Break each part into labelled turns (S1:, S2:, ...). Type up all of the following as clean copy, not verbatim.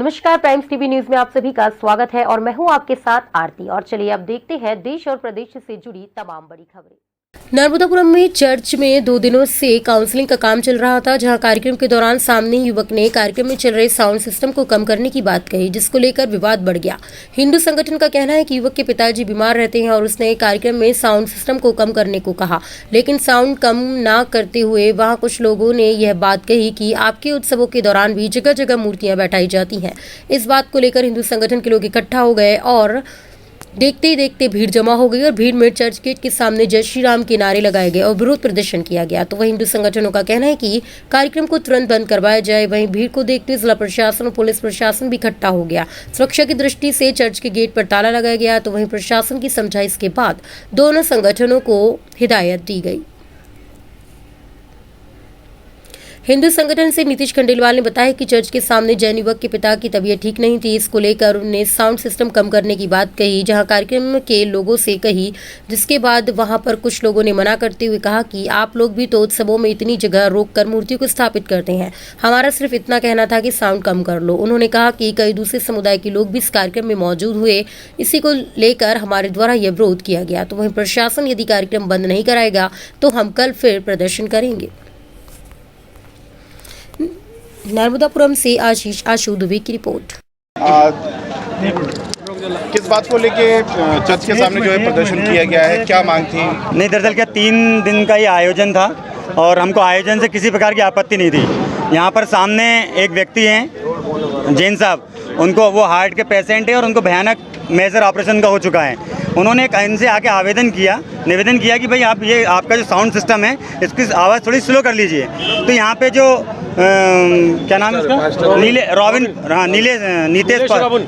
S1: नमस्कार, primes TV news में आप सभी का स्वागत है और मैं हूं आपके साथ आरती। और चलिए अब देखते हैं देश और प्रदेश से जुड़ी तमाम बड़ी खबरें। नर्मदापुरम में चर्च में 2 दिनों से काउंसलिंग का काम चल रहा था, जहां कार्यक्रम के दौरान सामने युवक ने कार्यक्रम में चल रहे साउंड सिस्टम को कम करने की बात कही, जिसको लेकर विवाद बढ़ गया। हिंदू संगठन का कहना है कि युवक के पिताजी बीमार रहते हैं और उसने कार्यक्रम में साउंड सिस्टम को कम करने को कहा, लेकिन साउंड कम ना करते हुए वहां कुछ लोगों ने यह बात कही कि आपके उत्सवों के दौरान भी जगह जगह मूर्तियां बैठाई जाती हैं। इस बात को लेकर हिंदू संगठन के लोग इकट्ठा हो गए और देखते ही देखते भीड़ जमा हो गई और भीड़ में चर्च गेट के सामने जय श्री राम के नारे लगाए गए और विरोध प्रदर्शन किया गया। तो वहीं हिंदू संगठनों का कहना है कि कार्यक्रम को तुरंत बंद करवाया जाए। वहीं भीड़ को देखते हुए जिला प्रशासन और पुलिस प्रशासन भी इकट्ठा हो गया। सुरक्षा की दृष्टि से चर्च के गेट पर ताला लगाया गया। तो वहीं प्रशासन की समझाइश के बाद दोनों संगठनों को हिदायत दी गई। हिंदू संगठन से नीतीश खंडेलवाल ने बताया कि चर्च के सामने जैन युवक के पिता की तबीयत ठीक नहीं थी। इसको लेकर उन्होंने साउंड सिस्टम कम करने की बात कही, जहां कार्यक्रम के लोगों से कही, जिसके बाद वहां पर कुछ लोगों ने मना करते हुए कहा कि आप लोग भी तो उत्सवों में इतनी जगह रोककर मूर्तियों को स्थापित करते हैं, हमारा सिर्फ इतना कहना था कि साउंड कम कर लो। उन्होंने कहा कि कई दूसरे समुदाय के लोग भी इस कार्यक्रम में मौजूद हुए, इसी को लेकर हमारे द्वारा यह विरोध किया गया। तो वहीं प्रशासन यदि कार्यक्रम बंद नहीं कराएगा तो हम कल फिर प्रदर्शन करेंगे। नर्मदापुरम से आशीष आशु दुबे की रिपोर्ट।
S2: किस बात को लेके चर्च के सामने जो है प्रदर्शन किया गया है, क्या मांग थी?
S3: नहीं, दरअसल क्या 3 दिन का ये आयोजन था और हमको आयोजन से किसी प्रकार की आपत्ति नहीं थी। यहाँ पर सामने एक व्यक्ति हैं जैन साहब, उनको वो हार्ट के पेशेंट है और उनको भयानक मेजर ऑपरेशन का हो चुका है। उन्होंने इनसे आके निवेदन किया कि भाई आप ये आपका जो साउंड सिस्टम है इसकी आवाज़ थोड़ी स्लो कर लीजिए। तो यहाँ पे जो क्या नाम है उसका,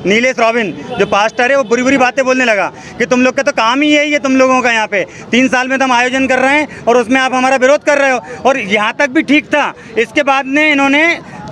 S3: नीलेश रॉबिन जो पास्टर है, वो बुरी बुरी बातें बोलने लगा कि तुम लोग का तो काम ही यही है, तुम लोगों का यहाँ पे 3 साल में तो हम आयोजन कर रहे हैं और उसमें आप हमारा विरोध कर रहे हो। और यहाँ तक भी ठीक था। इसके बाद में इन्होंने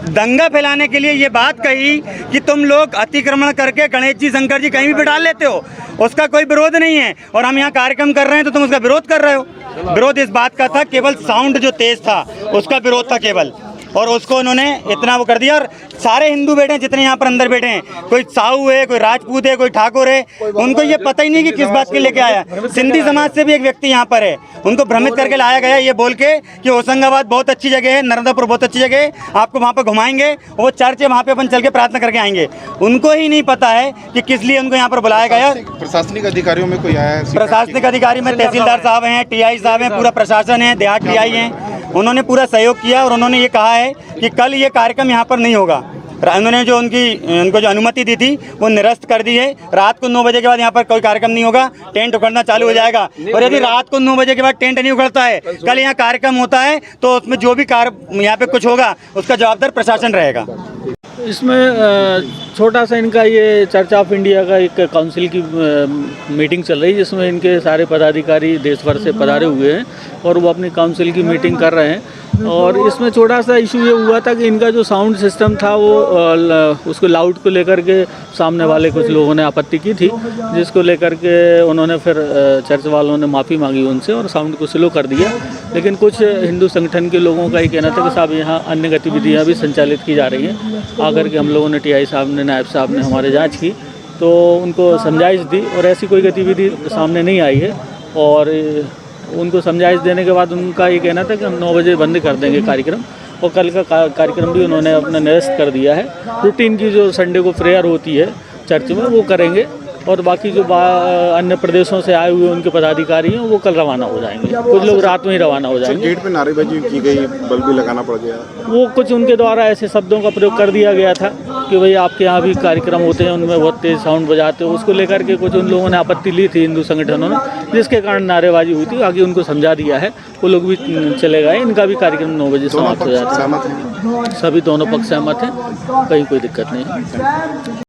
S3: दंगा फैलाने के लिए ये बात कही कि तुम लोग अतिक्रमण करके गणेश जी शंकर जी कहीं भी बिठा लेते हो, उसका कोई विरोध नहीं है और हम यहाँ कार्यक्रम कर रहे हैं तो तुम उसका विरोध कर रहे हो। विरोध इस बात का था, केवल साउंड जो तेज था उसका विरोध था केवल, और उसको उन्होंने इतना वो कर दिया। और सारे हिंदू बैठे हैं जितने यहाँ पर अंदर बैठे हैं, कोई साहू है, कोई राजपूत है, कोई ठाकुर है, उनको ये पता ही नहीं कि किस बात के लेके आया। सिंधी समाज से भी एक व्यक्ति यहाँ पर है, उनको भ्रमित करके लाया गया ये बोल के कि होशंगाबाद बहुत अच्छी जगह है, नर्मदापुर बहुत अच्छी जगह है, आपको वहाँ पर घुमाएंगे, वो चर्च है वहाँ पे अपन चल के प्रार्थना करके आएंगे। उनको ही नहीं पता है कि किस लिए उनको यहाँ पर बुलाया गया।
S2: प्रशासनिक अधिकारियों में कोई आया है?
S3: प्रशासनिक अधिकारी में तहसीलदार साहब हैं, टीआई साहब हैं, पूरा प्रशासन है, देहात टीआई हैं, उन्होंने पूरा सहयोग किया और उन्होंने ये कहा है कि कल ये कार्यक्रम यहाँ पर नहीं होगा। उन्होंने जो उनको जो अनुमति दी थी वो निरस्त कर दी है। रात को 9 बजे के बाद यहाँ पर कोई कार्यक्रम नहीं होगा, टेंट उखड़ना चालू हो जाएगा। और यदि रात को 9 बजे के बाद टेंट नहीं उखड़ता है, कल यहाँ कार्यक्रम होता है, तो उसमें जो भी यहाँ पे कुछ होगा उसका जवाबदार प्रशासन रहेगा।
S4: इसमें छोटा सा इनका ये चर्च ऑफ इंडिया का एक काउंसिल की मीटिंग चल रही है, जिसमें इनके सारे पदाधिकारी देश भर से पधारे हुए हैं और वो अपनी काउंसिल की मीटिंग कर रहे हैं। और इसमें छोटा सा इशू ये हुआ था कि इनका जो साउंड सिस्टम था वो उसको लाउड को लेकर के सामने वाले कुछ लोगों ने आपत्ति की थी, जिसको लेकर के उन्होंने फिर चर्च वालों ने माफ़ी मांगी उनसे और साउंड को स्लो कर दिया। लेकिन कुछ हिंदू संगठन के लोगों का ये कहना था कि साहब यहाँ अन्य गतिविधियाँ भी संचालित की जा रही हैं। आकर के हम लोगों ने टीआई साहब ने, नायब साहब ने हमारे जाँच की तो उनको समझाइश दी और ऐसी कोई गतिविधि सामने नहीं आई है। और उनको समझाइश देने के बाद उनका ये कहना था कि हम 9 बजे बंद कर देंगे कार्यक्रम, और कल का कार्यक्रम भी उन्होंने अपना निरस्त कर दिया है। रूटीन की जो संडे को प्रेयर होती है चर्च में वो करेंगे और बाकी जो अन्य प्रदेशों से आए हुए उनके पदाधिकारी हैं वो कल रवाना हो जाएंगे। कुछ लोग रात में ही रवाना हो जाएंगे।
S2: गेट पे नारेबाजी की गई, बल्ब भी लगाना पड़ गया।
S4: वो कुछ उनके द्वारा ऐसे शब्दों का प्रयोग कर दिया गया था कि भाई आपके यहाँ भी कार्यक्रम होते हैं उनमें बहुत तेज़ साउंड बजाते हो, उसको लेकर के कुछ उन लोगों ने आपत्ति ली थी हिंदू संगठनों ने, जिसके कारण नारेबाजी हुई थी। आगे उनको समझा दिया है, वो लोग भी चले गए। इनका भी कार्यक्रम 9 बजे समाप्त हो जाता है। सभी दोनों पक्ष सहमत हैं, कहीं कोई दिक्कत नहीं है।